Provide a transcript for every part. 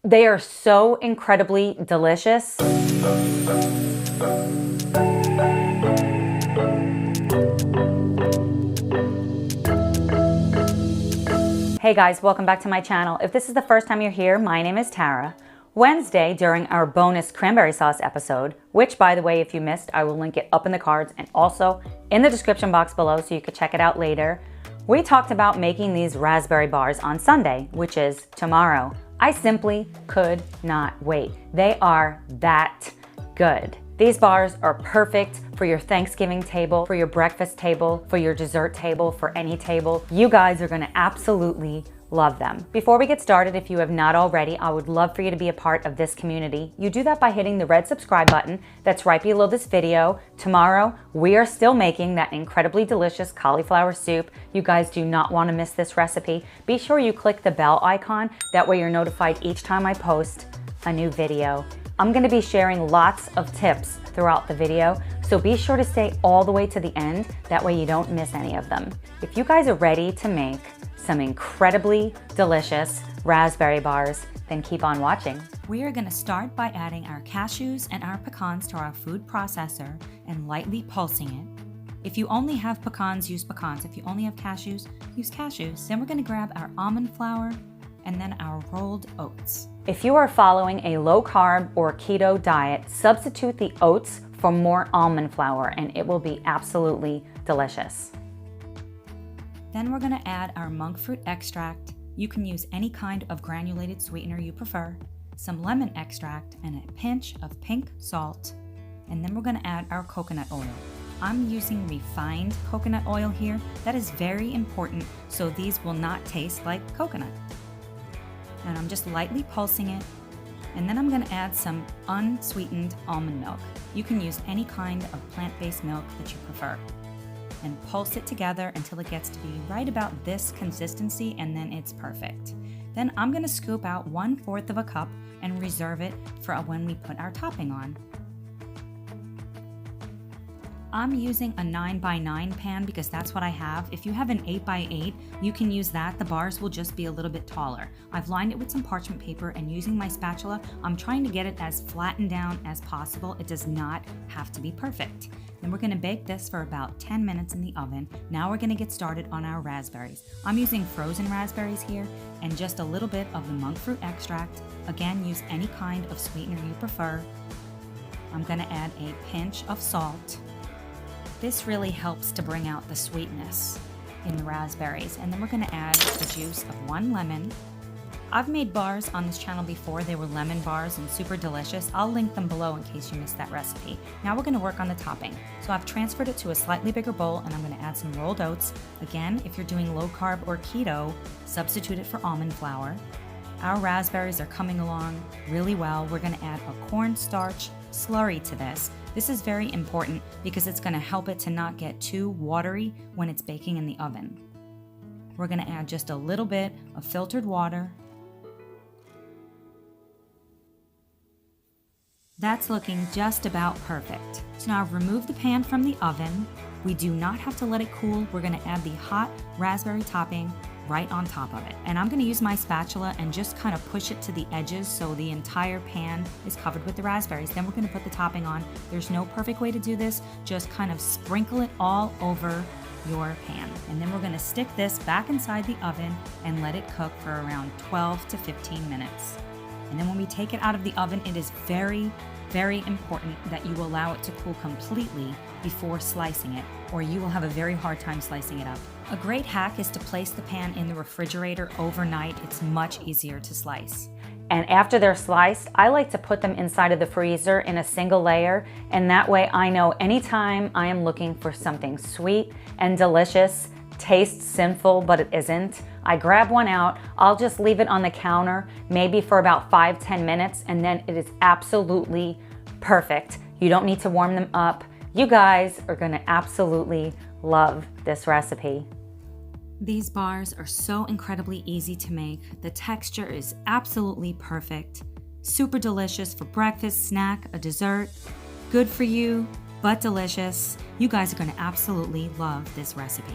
They are so incredibly delicious. Hey guys, welcome back to my channel. If this is the first time you're here, my name is Tara. Wednesday, during our bonus cranberry sauce episode, which by the way, if you missed, I will link it up in the cards and also in the description box below so you can check it out later. We talked about making these raspberry bars on Sunday, which is tomorrow. I simply could not wait. They are that good. These bars are perfect for your Thanksgiving table, for your breakfast table, for your dessert table, for any table. You guys are gonna absolutely love them. Before we get started, if you have not already, I would love for you to be a part of this community. You do that by hitting the red subscribe button that's right below this video. Tomorrow, we are still making that incredibly delicious cauliflower soup. You guys do not want to miss this recipe. Be sure you click the bell icon. That way you're notified each time I post a new video. I'm going to be sharing lots of tips throughout the video, so be sure to stay all the way to the end. That way you don't miss any of them. If you guys are ready to make some incredibly delicious raspberry bars, then keep on watching. We are going to start by adding our cashews and our pecans to our food processor and lightly pulsing it. If you only have pecans, use pecans. If you only have cashews, use cashews. Then we're going to grab our almond flour and then our rolled oats. If you are following a low carb or keto diet, substitute the oats for more almond flour and it will be absolutely delicious. Then we're going to add our Monkfruit extract. You can use any kind of granulated sweetener you prefer, some lemon extract, and a pinch of pink salt. And then we're going to add our coconut oil. I'm using refined coconut oil here. That is very important, so these will not taste like coconut. And I'm just lightly pulsing it. And then I'm going to add some unsweetened almond milk. You can use any kind of plant-based milk that you prefer. And pulse it together until it gets to be right about this consistency, and then it's perfect. Then I'm going to scoop out 1/4 of a cup and reserve it for when we put our topping on. I'm using a 9x9 pan because that's what I have. If you have an 8x8, you can use that. The bars will just be a little bit taller. I've lined it with some parchment paper, and using my spatula, I'm trying to get it as flattened down as possible. It does not have to be perfect. Then we're going to bake this for about 10 minutes in the oven. Now we're going to get started on our raspberries. I'm using frozen raspberries here and just a little bit of the Monkfruit extract. Again, use any kind of sweetener you prefer. I'm going to add a pinch of salt. This really helps to bring out the sweetness in the raspberries. And then we're going to add the juice of 1 lemon. I've made bars on this channel before. They were lemon bars and super delicious. I'll link them below in case you missed that recipe. Now we're going to work on the topping. So I've transferred it to a slightly bigger bowl, and I'm going to add some rolled oats. Again, if you're doing low carb or keto, substitute it for almond flour. Our raspberries are coming along really well. We're going to add a cornstarch slurry to this. This is very important because it's going to help it to not get too watery when it's baking in the oven. We're going to add just a little bit of filtered water. That's looking just about perfect. So now I've removed the pan from the oven. We do not have to let it cool. We're going to add the hot raspberry topping right on top of it. And I'm going to use my spatula and just kind of push it to the edges so the entire pan is covered with the raspberries. Then we're going to put the topping on. There's no perfect way to do this. Just kind of sprinkle it all over your pan. And then we're going to stick this back inside the oven and let it cook for around 12 to 15 minutes. And then when we take it out of the oven, it is very, very important that you allow it to cool completely before slicing it, or you will have a very hard time slicing it up. A great hack is to place the pan in the refrigerator overnight. It's much easier to slice. And after they're sliced, I like to put them inside of the freezer in a single layer, and that way I know anytime I am looking for something sweet and delicious, tastes sinful but it isn't, I grab one out, I'll just leave it on the counter maybe for about 5-10 minutes, and then it is absolutely perfect. You don't need to warm them up. You guys are gonna absolutely love this recipe. These bars are so incredibly easy to make. The texture is absolutely perfect. Super delicious for breakfast, snack, a dessert. Good for you, but delicious. You guys are gonna absolutely love this recipe.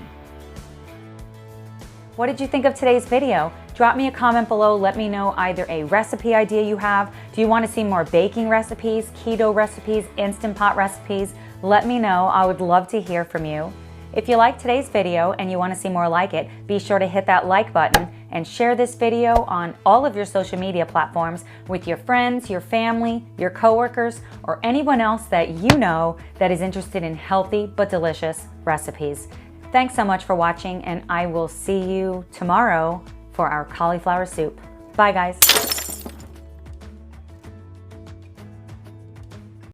What did you think of today's video? Drop me a comment below. Let me know either a recipe idea you have. Do you want to see more baking recipes, keto recipes, Instant Pot recipes? Let me know. I would love to hear from you. If you liked today's video and you want to see more like it, be sure to hit that like button and share this video on all of your social media platforms with your friends, your family, your coworkers, or anyone else that you know that is interested in healthy but delicious recipes. Thanks so much for watching, and I will see you tomorrow for our cauliflower soup. Bye, guys.